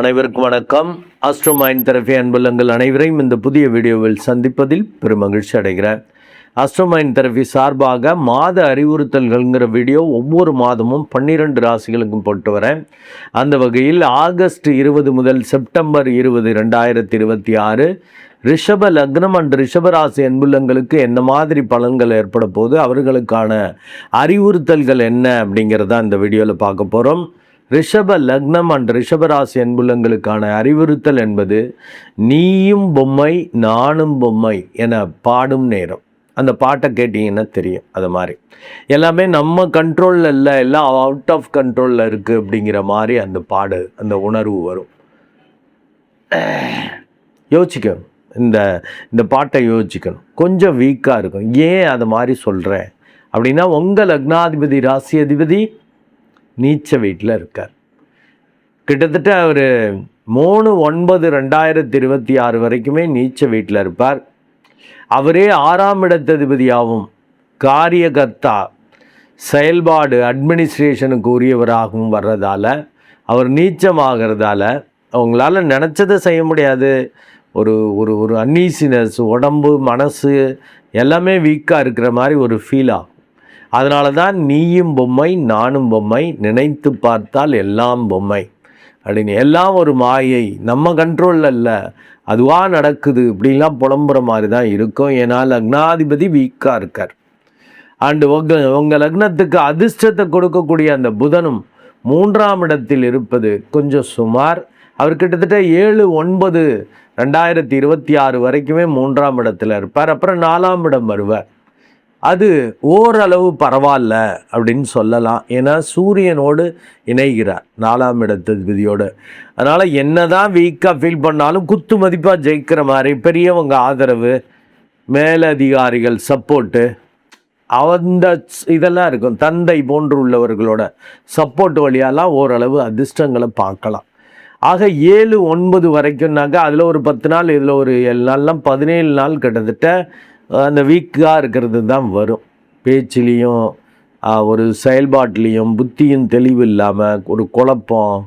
அனைவருக்கும் வணக்கம். Astro mind therapy அன்புள்ளங்கள் அனைவரையும் இந்த புதிய வீடியோவில் சந்திப்பதில் பெருமகிழ்ச்சி அடைகிறேன். ஆஸ்ட்ரோ மைண்ட் தெரபி சார்பாக மாத அறிவுறுத்தல்கள்ங்கிற வீடியோ ஒவ்வொரு மாதமும் 12 ராசிகளுக்கும் போட்டு வரேன். அந்த வகையில் ஆகஸ்ட் 20 முதல் செப்டம்பர் 20, 2026 ரிஷப லக்னம் அண்ட் ரிஷபராசி அன்புள்ளங்களுக்கு என்ன மாதிரி பலன்கள் ஏற்பட போது, அவர்களுக்கான அறிவுறுத்தல்கள் என்ன அப்படிங்கிறத இந்த வீடியோவில் பார்க்க போகிறோம். ரிஷப லக்னம் அண்ட் ரிஷபராசி அன்புள்ளங்களுக்கான அறிவுறுத்தல் என்பது நீயும் பொம்மை நானும் பொம்மை என பாடும் நேரம். அந்த பாட்டை கேட்டிங்கன்னா தெரியும். அது மாதிரி எல்லாமே நம்ம கண்ட்ரோலில் இல்லை, எல்லாம் அவுட் ஆஃப் கண்ட்ரோலில் இருக்குது அப்படிங்கிற மாதிரி அந்த உணர்வு வரும். யோசிக்கணும், இந்த பாட்டை யோசிக்கணும். கொஞ்சம் வீக்காக இருக்கும். ஏன் அது மாதிரி சொல்கிறேன் அப்படின்னா, உங்கள் லக்னாதிபதி ராசி அதிபதி நீச்ச வீட்டில் இருக்கார். கிட்டத்தட்ட அவர் 3/9/2026 வரைக்குமே நீச்ச வீட்டில் இருப்பார். அவரே 6ஆம் இடத்ததிபதியாகவும் காரியகர்த்தா செயல்பாடு அட்மினிஸ்ட்ரேஷனுக்கு உரியவராகவும் வர்றதால, அவர் நீச்சமாகிறதால அவங்களால நினச்சதை செய்ய முடியாது. ஒரு ஒரு ஒரு அன்னீசினஸ், உடம்பு மனசு எல்லாமே வீக்காக இருக்கிற மாதிரி ஒரு ஃபீல் ஆகும். அதனால தான் நீயும் பொம்மை நானும் பொம்மை, நினைத்து பார்த்தால் எல்லாம் பொம்மை அப்படின்னு. எல்லாம் ஒரு மாயை, நம்ம கண்ட்ரோலில் இல்லை, அதுவாக நடக்குது இப்படிலாம் புலம்புற மாதிரி தான் இருக்கும். ஏன்னா லக்னாதிபதி வீக்காக இருக்கார். அண்டு உங்கள் லக்னத்துக்கு அதிர்ஷ்டத்தை கொடுக்கக்கூடிய அந்த புதனும் 3ஆம் இடத்தில் இருப்பது கொஞ்சம் சுமார். அவர் கிட்டத்தட்ட 7/9/2026 வரைக்குமே 3ஆம் இடத்துல இருப்பார். அப்புறம் 4ஆம் இடம் வருவார். அது ஓரளவு பரவாயில்ல அப்படின்னு சொல்லலாம். ஏன்னா சூரியனோடு இணைகிறார் 4ஆம் இடத்ததிபதியோடு. அதனால் என்ன தான் வீக்காக ஃபீல் பண்ணாலும் குத்து மதிப்பாக ஜெயிக்கிற மாதிரி பெரியவங்க ஆதரவு, மேலதிகாரிகள் சப்போர்ட்டு, அந்த இதெல்லாம் இருக்கும். தந்தை போன்று உள்ளவர்களோட சப்போர்ட் வழியாலாம் ஓரளவு அதிர்ஷ்டங்களை பார்க்கலாம். ஆக 7/9 வரைக்கும்னாக்கா அதில் ஒரு 10 நாள், இதில் ஒரு 7 நாள்லாம் 17 நாள் கிட்டத்தட்ட அந்த வீக்காக இருக்கிறது தான் வரும். பேச்சிலையும் ஒரு செயல்பாட்டிலையும் புத்தியும் தெளிவு இல்லாமல் ஒரு குழப்பம்,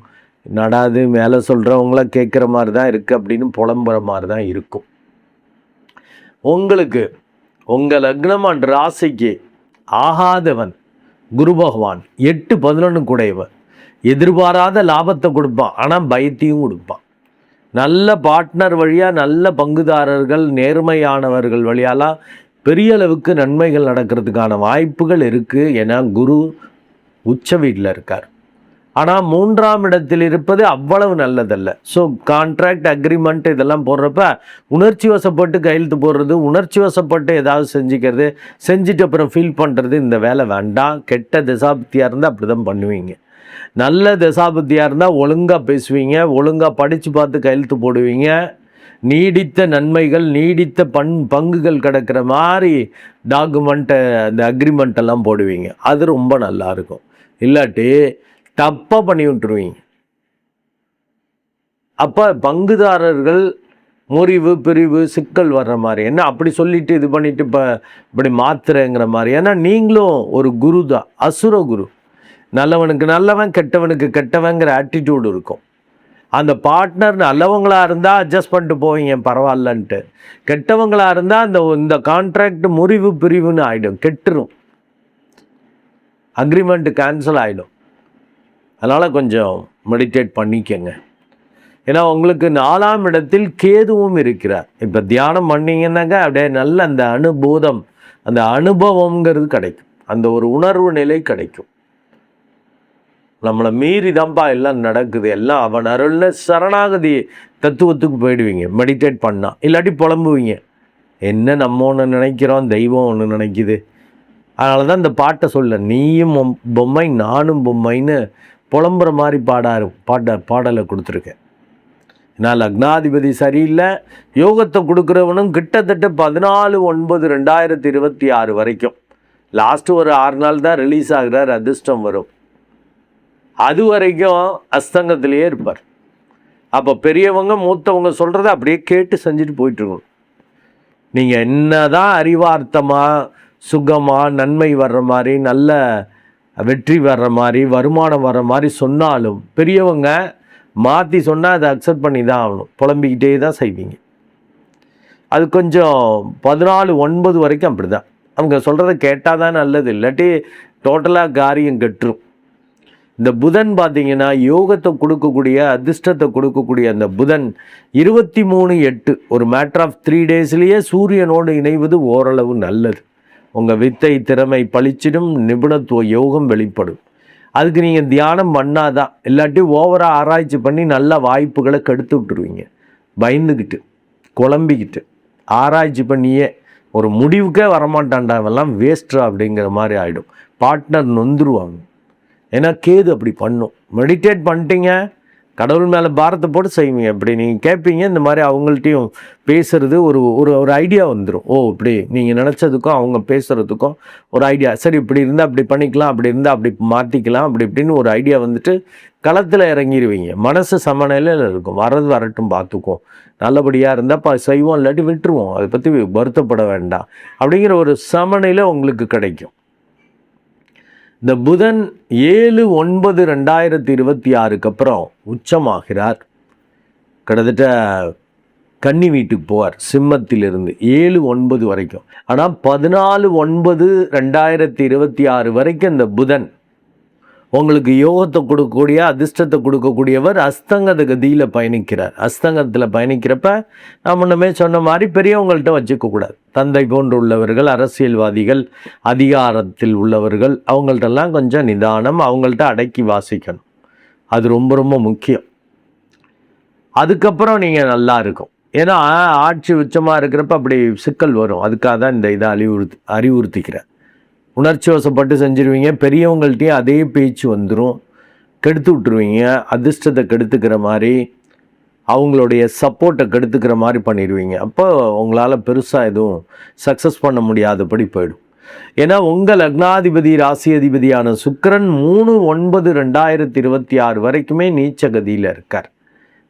நடாது மேலே சொல்கிறவங்கள கேட்குற மாதிரி தான் இருக்குது அப்படின்னு புலம்புற மாதிரி தான் இருக்கும். உங்களுக்கு உங்கள் லக்னம் அண்ட் ராசிக்கு ஆகாதவன் குரு பகவான் 8/11 கூடையவன். எதிர்பாராத லாபத்தை கொடுப்பான், ஆனால் பயத்தையும் கொடுப்பான். நல்ல பார்ட்னர் வழியாக, நல்ல பங்குதாரர்கள், நேர்மையானவர்கள் வழியாலாம் பெரிய அளவுக்கு நன்மைகள் நடக்கிறதுக்கான வாய்ப்புகள் இருக்குது. ஏன்னா குரு உச்ச வீட்டில் இருக்கார். ஆனால் 3ஆம் இடத்தில் இருப்பது அவ்வளவு நல்லதல்ல. ஸோ கான்ட்ராக்ட் அக்ரிமெண்ட் இதெல்லாம் போடுறப்ப உணர்ச்சி வசப்பட்டு கையெழுத்து போடுறது, உணர்ச்சி வசப்பட்டு ஏதாவது செஞ்சுக்கிறது, செஞ்சுட்டு அப்புறம் ஃபீல் பண்ணுறது, இந்த வேலை வேண்டாம். கெட்ட திசாபுத்தியாக இருந்தால் அப்படி தான் பண்ணுவீங்க. நல்ல தசாபுத்தியாக இருந்தால் ஒழுங்காக பேசுவீங்க, ஒழுங்காக படித்து பார்த்து கையெழுத்து போடுவீங்க. நீடித்த நன்மைகள், நீடித்த பங்குகள் கிடக்கிற மாதிரி டாக்குமெண்ட்டை, அந்த அக்ரிமெண்ட்டெல்லாம் போடுவீங்க. அது ரொம்ப நல்லாயிருக்கும். இல்லாட்டி தப்பாக பண்ணி விட்டுருவீங்க. அப்போ பங்குதாரர்கள் முறிவு, பிரிவு, சிக்கல் வர்ற மாதிரி. என்ன அப்படி சொல்லிட்டு இது பண்ணிவிட்டு இப்போ இப்படி மாத்துறேங்கிற மாதிரி. ஏன்னா நீங்களும் ஒரு குரு தான், அசுர குரு. நல்லவனுக்கு நல்லவன், கெட்டவனுக்கு கெட்டவங்கிற ஆட்டிடியூடு இருக்கும். அந்த பார்ட்னர் நல்லவங்களாக இருந்தால் அட்ஜஸ்ட் பண்ணிட்டு போவீங்க பரவாயில்லன்ட்டு. கெட்டவங்களாக இருந்தால் இந்த கான்ட்ராக்ட் முறிவு பிரிவுன்னு ஆகிடும், கெட்டுரும், அக்ரிமெண்ட் கேன்சல் ஆகிடும். அதனால் கொஞ்சம் மெடிடேட் பண்ணிக்கங்க. ஏன்னா உங்களுக்கு 4ஆம் இடத்தில் கேதுவும் இருக்கிறார். இப்போ தியானம் பண்ணிங்கன்னாக்கா அப்படியே நல்ல அந்த அனுபூதம், அந்த அனுபவங்கிறது கிடைக்கும், அந்த ஒரு உணர்வு நிலை கிடைக்கும். நம்மளை மீறி தான்ப்பா எல்லாம் நடக்குது, எல்லாம் அவன் அருள்னு சரணாகதி தத்துவத்துக்கு போயிடுவீங்க மெடிடேட் பண்ணால். இல்லாட்டி புலம்புவீங்க, என்ன நம்ம ஒன்று நினைக்கிறோம், தெய்வம் ஒன்று நினைக்குது. அதனால தான் இந்த பாட்டை சொல்ல, நீயும் பொம்மை நானும் பொம்மைன்னு புலம்புற மாதிரி பாடலை கொடுத்துருக்கேன். ஏன்னா லக்னாதிபதி சரியில்லை. யோகத்தை கொடுக்குறவனும் கிட்டத்தட்ட 14/9/2026 வரைக்கும், லாஸ்ட்டு ஒரு 6 நாள் தான் ரிலீஸ் ஆகிறார், அதிர்ஷ்டம் வரும். அது வரைக்கும் அஸ்தங்கத்திலேயே இருப்பார். அப்போ பெரியவங்க மூத்தவங்க சொல்கிறத அப்படியே கேட்டு செஞ்சுட்டு போயிட்டுருக்கணும். நீங்கள் என்ன தான் அறிவார்த்தமாக, சுகமாக, நன்மை வர்ற மாதிரி, நல்ல வெற்றி வர்ற மாதிரி, வருமானம் வர்ற மாதிரி சொன்னாலும் பெரியவங்க மாற்றி சொன்னால் அதை அக்செப்ட் பண்ணி தான் ஆகணும், புலம்பிக்கிட்டே தான் செய்வீங்க. அது கொஞ்சம் 14/9 வரைக்கும் அப்படி தான். அவங்க சொல்கிறத கேட்டால் தான் நல்லது, இல்லாட்டி டோட்டலாக காரியம் கெட்டுரும். இந்த புதன் பார்த்தீங்கன்னா யோகத்தை கொடுக்கக்கூடிய, அதிர்ஷ்டத்தை கொடுக்கக்கூடிய அந்த புதன் 23/8 ஒரு மேட்டர் ஆஃப் 3 டேஸ்லேயே சூரியனோடு இணைவது ஓரளவு நல்லது. உங்கள் வித்தை திறமை பளிச்சிடும், நிபுணத்துவ யோகம் வெளிப்படும். அதுக்கு நீங்கள் தியானம் பண்ணாதான், இல்லாட்டி ஓவராக ஆராய்ச்சி பண்ணி நல்ல வாய்ப்புகளை கெடுத்து விட்டுருவீங்க. பயந்துக்கிட்டு குழம்பிக்கிட்டு ஆராய்ச்சி பண்ணியே ஒரு முடிவுக்கே வரமாட்டான்டா, அவெல்லாம் வேஸ்ட்ரா அப்படிங்கிற மாதிரி ஆகிடும். பார்ட்னர் நொந்துருவாங்க. ஏன்னா கேது அப்படி பண்ணும். மெடிடேட் பண்ணிட்டீங்க, கடவுள் மேலே பாரத்தை போட்டு செய்வீங்க. இப்படி நீங்கள் கேட்பீங்க, இந்த மாதிரி அவங்கள்ட்டையும் பேசுகிறது ஒரு ஒரு ஒரு ஐடியா வந்துடும். ஓ இப்படி நீங்கள் நினச்சதுக்கும் அவங்க பேசுகிறதுக்கும் ஒரு ஐடியா, சரி இப்படி இருந்தால் அப்படி பண்ணிக்கலாம், அப்படி இருந்தால் அப்படி மாற்றிக்கலாம், அப்படி இப்படின்னு ஒரு ஐடியா வந்துட்டு களத்தில் இறங்கிடுவீங்க. மனசு சமநிலையில் இருக்கும். வர்றது வரட்டும் பார்த்துக்குவோம், நல்லபடியாக இருந்தால் செய்வோம், இல்லாட்டி விட்டுருவோம், அதை பற்றி வருத்தப்பட வேண்டாம் அப்படிங்கிற ஒரு சமநிலை உங்களுக்கு கிடைக்கும். இந்த புதன் 7/9/2026 அப்புறம் உச்சமாகிறார். கிட்டத்தட்ட கன்னி வீட்டுக்கு போவார் சிம்மத்திலிருந்து 7/9 வரைக்கும். ஆனால் 14/9/2026 வரைக்கும் இந்த புதன் உங்களுக்கு யோகத்தை கொடுக்கக்கூடிய, அதிர்ஷ்டத்தை கொடுக்கக்கூடியவர் அஸ்தங்கத கதியில் பயணிக்கிறார். அஸ்தங்கத்தில் பயணிக்கிறப்ப நான் முன்னமே சொன்ன மாதிரி பெரியவங்கள்ட்ட வச்சுக்கக்கூடாது. தந்தை போன்று உள்ளவர்கள், அரசியல்வாதிகள், அதிகாரத்தில் உள்ளவர்கள், அவங்கள்ட்டெல்லாம் கொஞ்சம் நிதானம், அவங்கள்ட்ட அடக்கி வாசிக்கணும். அது ரொம்ப ரொம்ப முக்கியம். அதுக்கப்புறம் நீங்கள் நல்லா இருக்கும். ஏன்னா ஆட்சி உச்சமாக இருக்கிறப்ப அப்படி சிக்கல் வரும். அதுக்காக தான் இந்த இதை அறிவுறுத்திக்கிறேன். உணர்ச்சி வசப்பட்டு செஞ்சுருவீங்க. பெரியவங்கள்ட்டையும் அதே பேச்சு வந்துடும், கெடுத்து விட்டுருவீங்க. அதிர்ஷ்டத்தை கெடுத்துக்கிற மாதிரி, அவங்களுடைய சப்போர்ட்டை கெடுத்துக்கிற மாதிரி பண்ணிடுவீங்க. அப்போ உங்களால் பெருசாக எதுவும் சக்ஸஸ் பண்ண முடியாதபடி போயிடும். ஏன்னா உங்கள் லக்னாதிபதி ராசி அதிபதியான சுக்கிரன் 3/9/2026 வரைக்குமே நீச்ச கதியில் இருக்கார்.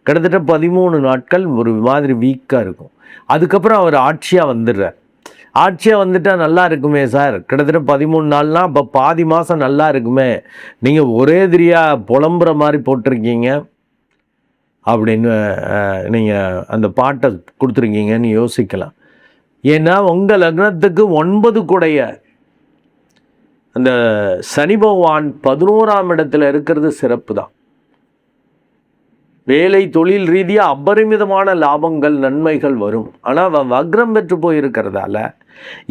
கிட்டத்தட்ட 13 நாட்கள் ஒரு மாதிரி வீக்காக இருக்கும். அதுக்கப்புறம் அவர் ஆட்சியாக வந்துடுறார். ஆட்சியாக வந்துட்டால் நல்லா இருக்குமே சார், கிட்டத்தட்ட 13 நாள்னா அப்போ பாதி மாதம் நல்லா இருக்குமே, நீங்கள் ஒரே திரியாக புலம்புற மாதிரி போட்டிருக்கீங்க அப்படின்னு நீங்கள் அந்த பாட்டை கொடுத்துருக்கீங்கன்னு யோசிக்கலாம். ஏன்னா உங்கள் லக்னத்துக்கு 9 கூடைய அந்த சனி பகவான் 11ஆம் இடத்துல இருக்கிறது சிறப்பு தான். வேலை தொழில் ரீதியாக அபரிமிதமான லாபங்கள் நன்மைகள் வரும். ஆனால் வக்ரம் பெற்று போயிருக்கிறதால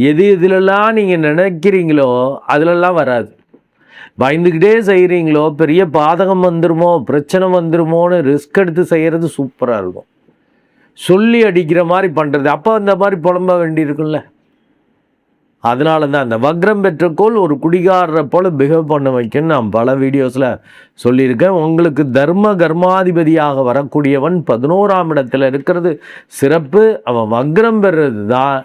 எது எதுலெல்லாம் நீங்கள் நினைக்கிறீங்களோ அதிலெல்லாம் வராது. பயந்துக்கிட்டே செய்கிறீங்களோ பெரிய பாதகம் வந்துருமோ, பிரச்சனை வந்துருமோன்னு ரிஸ்க் எடுத்து செய்கிறது சூப்பராக இருக்கும். சொல்லி அடிக்கிற மாதிரி பண்ணுறது, அப்போ அந்த மாதிரி புலம்ப வேண்டியிருக்குல்ல. அதனால தான் அந்த வக்ரம் பெற்ற கோள் ஒரு குடிகாரரை போல் பிஹேவ் பண்ண வைக்கணும்னு நான் பல வீடியோஸில் சொல்லியிருக்கேன். உங்களுக்கு தர்ம கர்மாதிபதியாக வரக்கூடியவன் 11ஆம் இடத்துல இருக்கிறது சிறப்பு. அவன் வக்ரம் பெறுறது தான்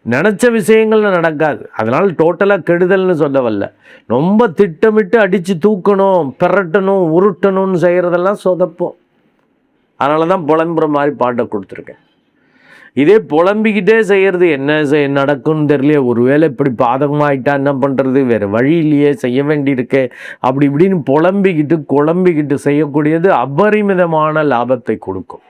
நினச்ச விஷயங்கள் நடக்காது. அதனால் டோட்டலாக கெடுதல்னு சொல்ல வரல. ரொம்ப திட்டமிட்டு அடித்து தூக்கணும், பெரட்டணும், உருட்டணும்னு செய்கிறதெல்லாம் சொதப்போம். அதனால தான் புலம்புற மாதிரி பாட்டை கொடுத்துருக்கேன். இதே புலம்பிக்கிட்டே செய்கிறது என்ன நடக்கும்னு தெரியலையே, ஒருவேளை இப்படி பாதகமாகிட்டா என்ன பண்ணுறது, வேறு வழியிலேயே செய்ய வேண்டியிருக்கே, அப்படி இப்படின்னு குழம்பிக்கிட்டு செய்யக்கூடியது அபரிமிதமான லாபத்தை கொடுக்கும்.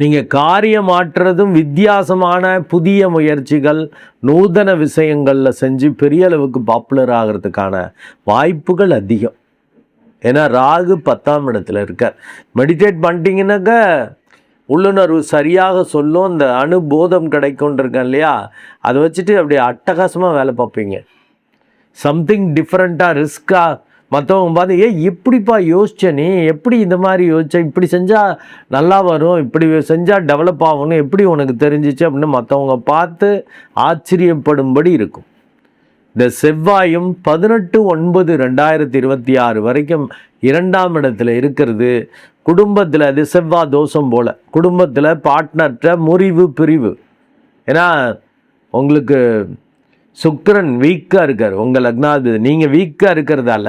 நீங்கள் காரியம் மாற்றுறதும் வித்தியாசமான புதிய முயற்சிகள், நூதன விஷயங்களில் செஞ்சு பெரிய அளவுக்கு பாப்புலர் ஆகிறதுக்கான வாய்ப்புகள் அதிகம். ஏன்னா ராகு 10ஆம் இடத்துல இருக்கார். மெடிடேட் பண்ணிட்டீங்கன்னாக்க உள்ளுணர்வு சரியாக சொல்லும், இந்த அனுபோதம் கிடைக்கும்ன்றிருக்கேன் இல்லையா, அதை வச்சுட்டு அப்படியே அட்டகாசமாக வேலை பார்ப்பீங்க. சம்திங் டிஃப்ரெண்ட்டாக ரிஸ்க்காக மற்றவங்க பார்த்து எப்படிப்பா யோசிச்ச, நீ எப்படி இந்த மாதிரி யோசிச்ச, இப்படி செஞ்சால் நல்லா வரும், இப்படி செஞ்சால் டெவலப் ஆகணும், எப்படி உனக்கு தெரிஞ்சிச்சு அப்படின்னு மற்றவங்க பார்த்து ஆச்சரியப்படும்படி இருக்கும். இந்த செவ்வாயும் 18/9/2026 வரைக்கும் 2ஆம் இடத்துல இருக்கிறது. குடும்பத்தில் அது செவ்வாய் தோஷம் போல், குடும்பத்தில் பார்ட்னர்கிட்ட முறிவு பிரிவு. ஏன்னா உங்களுக்கு சுக்கிரன் வீக்காக இருக்கார் உங்கள் லக்னாதிபதி. நீங்கள் வீக்காக இருக்கிறதால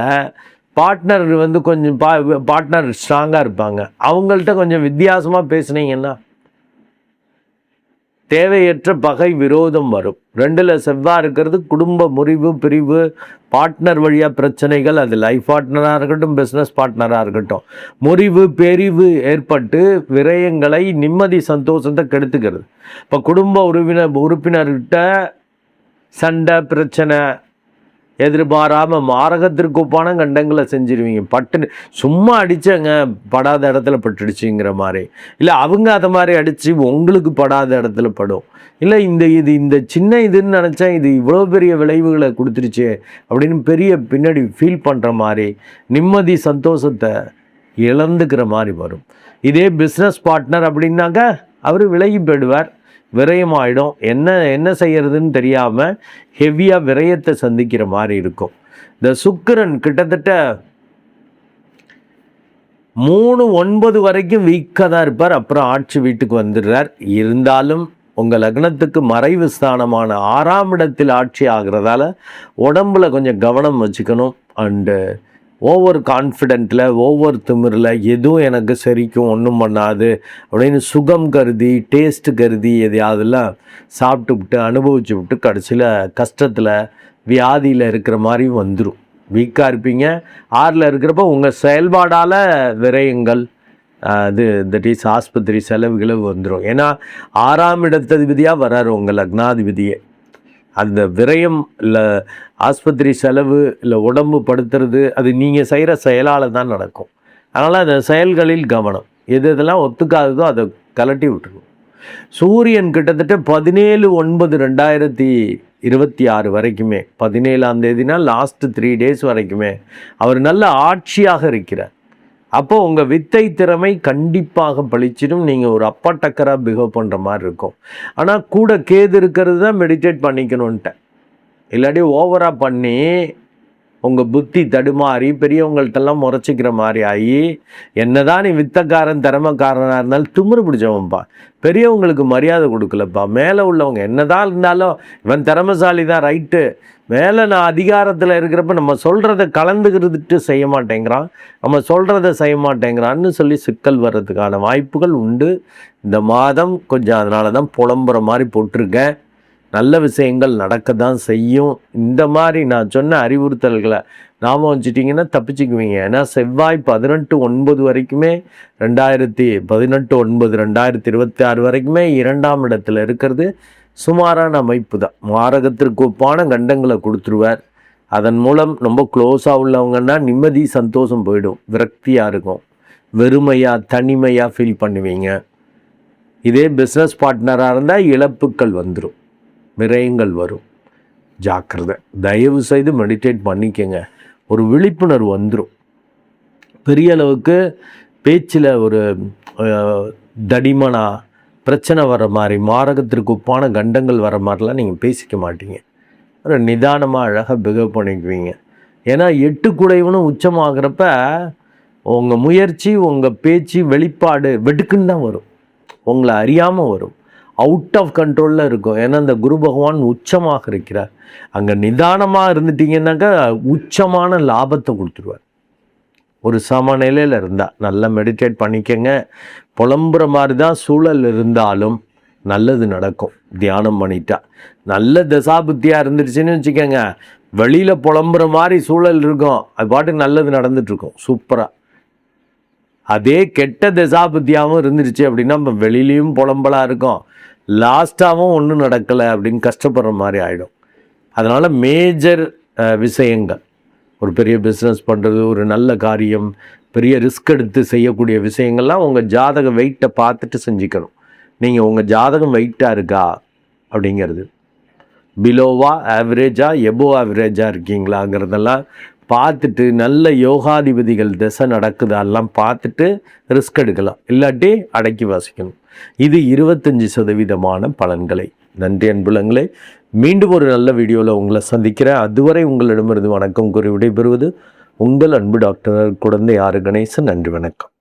பார்ட்னர் கொஞ்சம் பார்ட்னர் ஸ்ட்ராங்காக இருப்பாங்க. அவங்கள்ட்ட கொஞ்சம் வித்தியாசமாக பேசுனீங்கன்னா தேவையற்ற பகை விரோதம் வரும். 2ல் செவ்வாய் இருக்கிறது குடும்ப முறிவு பிரிவு, பார்ட்னர் வழியாக பிரச்சனைகள், அது லைஃப் பார்ட்னராக இருக்கட்டும் பிஸ்னஸ் பார்ட்னராக இருக்கட்டும், முறிவு பெரிவு ஏற்பட்டு விரயங்களை நிம்மதி சந்தோஷத்தை கெடுத்துக்கிறது. இப்போ குடும்ப உறுப்பினர்கிட்ட சண்டை பிரச்சனை எதிர்பாராமல் மாரகத்திற்கு ஒப்பான கண்டங்களை செஞ்சிருவீங்க. பட்டுன்னு சும்மா அடித்தங்க படாத இடத்துல பட்டுடுச்சுங்கிற மாதிரி, இல்லை அவங்க அதை மாதிரி அடித்து உங்களுக்கு படாத இடத்துல படும், இல்லை இந்த சின்ன இதுன்னு நினச்சேன் இது இவ்வளோ பெரிய விளைவுகளை கொடுத்துருச்சு அப்படின்னு பெரிய பின்னாடி ஃபீல் பண்ணுற மாதிரி நிம்மதி சந்தோஷத்தை இழந்துக்கிற மாதிரி வரும். இதே பிஸ்னஸ் பார்ட்னர் அப்படின்னாக்கா அவர் விலகி போயிடுவார், விரயமாயிடும். என்ன செய்யறதுன்னு தெரியாமல் ஹெவியாக விரயத்தை சந்திக்கிற மாதிரி இருக்கும். இந்த சுக்கிரன் கிட்டத்தட்ட 3-9 வரைக்கும் வீக்காக தான் இருப்பார். அப்புறம் ஆட்சி வீட்டுக்கு வந்துடுறார். இருந்தாலும் உங்கள் லக்னத்துக்கு மறைவு ஸ்தானமான 6ஆம் இடத்தில் ஆட்சி ஆகிறதால உடம்புல கொஞ்சம் கவனம் வச்சுக்கணும். அண்டு ஓவர் கான்ஃபிடென்ட்டில் ஓவர் திமிரில் எதுவும் எனக்கு சரிக்கும் ஒன்றும் பண்ணாது அப்படின்னு சுகம் கருதி டேஸ்ட்டு கருதி எதையாவதெல்லாம் சாப்பிட்டு அனுபவிச்சு விட்டு கடைசியில் கஷ்டத்தில் வியாதியில் இருக்கிற மாதிரி வந்துடும். வீக்காக இருப்பீங்க. 6ல் இருக்கிறப்ப உங்கள் செயல்பாடால் விரயங்கள் தட் இஸ் ஆஸ்பத்திரி செலவுகளை வந்துடும். ஏன்னா 6ஆம் இடத்ததிபதியாக வர்றாரு உங்கள் லக்னாதிபதியே. அந்த விரயம் இல்லை ஆஸ்பத்திரி செலவு இல்லை உடம்பு படுத்துறது அது நீங்கள் செய்கிற செயலால் தான் நடக்கும். அதனால் அந்த செயல்களில் கவனம், எதெல்லாம் ஒத்துக்காததோ அதை கலட்டி விட்டுருக்கும். சூரியன் கிட்டத்தட்ட 17/9/2026 வரைக்குமே, 17ஆம் தேதினா லாஸ்ட் 3 days வரைக்குமே அவர் நல்ல ஆட்சியாக இருக்கிறார். அப்போது உங்கள் வித்தை திறமை கண்டிப்பாக பழிச்சிடும். நீங்கள் ஒரு அப்பா டக்கராக பிஹேவ் பண்ணுற மாதிரி இருக்கும். ஆனால் கூட கேது இருக்கிறது தான் மெடிடேட் பண்ணிக்கணுன்ட்டேன். இல்லாட்டி ஓவராக பண்ணி உங்கள் புத்தி தடுமாறி பெரியவங்கள்ட்டெல்லாம் முறைச்சிக்கிற மாதிரி ஆகி, என்னதான் நீ வித்தக்காரன் திறமைக்காரனாக இருந்தாலும் திமிரு பிடிச்சவன்ப்பா, பெரியவங்களுக்கு மரியாதை கொடுக்கலப்பா, மேலே உள்ளவங்க என்னதான் இருந்தாலும் இவன் திறமைசாலி தான் ரைட்டு, மேலே நான் அதிகாரத்தில் இருக்கிறப்ப நம்ம சொல்கிறத கலந்துக்கிறதுட்டு செய்ய மாட்டேங்கிறான், நம்ம சொல்கிறத செய்ய மாட்டேங்கிறான்னு சொல்லி சிக்கல் வர்றதுக்கான வாய்ப்புகள் உண்டு. இந்த மாதம் கொஞ்சம் அதனால தான் புலம்புற மாதிரி போட்டிருக்கேன். நல்ல விஷயங்கள் நடக்க தான் செய்யும். இந்த மாதிரி நான் சொன்ன அறிவுறுத்தல்களை ஞாபகம் வச்சுட்டிங்கன்னா தப்பிச்சுக்குவீங்க. ஏன்னா செவ்வாய் 18/9 வரைக்குமே 2018/9/2026 வரைக்குமே 2ஆம் இடத்துல இருக்கிறது சுமாரான அமைப்பு தான். மாரகத்திற்கு ஒப்பான கண்டங்களை கொடுத்துருவார். அதன் மூலம் ரொம்ப க்ளோஸாக உள்ளவங்கன்னா நிம்மதி சந்தோஷம் போயிடும், விரக்தியாக இருக்கும், வெறுமையாக தனிமையாக ஃபீல் பண்ணுவீங்க. இதே பிஸ்னஸ் பார்ட்னராக இருந்தால் இழப்புக்கள் வந்துடும், விரயங்கள் வரும். ஜாக்கிரதை. தயவு செய்து மெடிடேட் பண்ணிக்கங்க. ஒரு விழிப்புணர்வு வந்துடும். பெரிய அளவுக்கு பேச்சில் ஒரு தடிமனா பிரச்சனை வர மாதிரி மாரகத்திற்கு ஒப்பான கண்டங்கள் வர மாதிரிலாம் நீங்கள் பேசிக்க மாட்டீங்க. ஒரு நிதானமாக அழகாக பிஹேவ் பண்ணிக்குவீங்க. ஏன்னா 8 குடைவனும் உச்சமாகிறப்ப உங்கள் முயற்சி உங்கள் பேச்சு வெளிப்பாடு வெடுக்குன்னு தான் வரும், உங்களை அறியாமல் வரும், அவுட் ஆஃப் கண்ட்ரோலில் இருக்கும். ஏன்னா அந்த குரு பகவான் உச்சமாக இருக்கிறார். அங்கே நிதானமாக இருந்துட்டீங்கன்னாக்கா உச்சமான லாபத்தை கொடுத்துருவார். ஒரு சமநிலையில் இருந்தால் நல்லா மெடிடேட் பண்ணிக்கங்க. புலம்புற மாதிரி தான் சூழல் இருந்தாலும் நல்லது நடக்கும். தியானம் பண்ணிட்டா நல்ல தசாபுத்தியாக இருந்துருச்சுன்னு வச்சுக்கோங்க, வெளியில் புலம்புற மாதிரி சூழல் இருக்கும், அது பாட்டுக்கு நல்லது நடந்துட்டுருக்கும் சூப்பராக. அதே கெட்ட தசாபுத்தியாகவும் இருந்துருச்சு அப்படின்னா நம்ம வெளியிலையும் புலம்பலாக இருக்கும், லாஸ்ட்டாகவும் ஒன்றும் நடக்கலை அப்படின்னு கஷ்டப்படுற மாதிரி ஆகிடும். அதனால் மேஜர் விஷயங்கள், ஒரு பெரிய பிஸ்னஸ் பண்ணுறது, ஒரு நல்ல காரியம், பெரிய ரிஸ்க் எடுத்து செய்யக்கூடிய விஷயங்கள்லாம் உங்கள் ஜாதக வெயிட்டை பார்த்துட்டு செஞ்சுக்கணும். நீங்கள் உங்கள் ஜாதகம் வெயிட்டாக இருக்கா அப்படிங்கிறது, பிலோவா ஆவரேஜாக எபோவ் ஆவரேஜாக இருக்கீங்களாங்கிறதெல்லாம் பார்த்துட்டு, நல்ல யோகாதிபதிகள் திசை நடக்குதெல்லாம் பார்த்துட்டு ரிஸ்க் எடுக்கலாம், இல்லாட்டி அடக்கி வாசிக்கணும். இது 25% பலன்களை. நன்றி அன்புலங்களே. மீண்டும் ஒரு நல்ல வீடியோவில் உங்களை சந்திக்கிறேன். அதுவரை உங்களிடமிருந்து வணக்கம் கூறி விடைபெறுவது உங்கள் அன்பு டாக்டர் குழந்தை ஆறு கணேசன். நன்றி, வணக்கம்.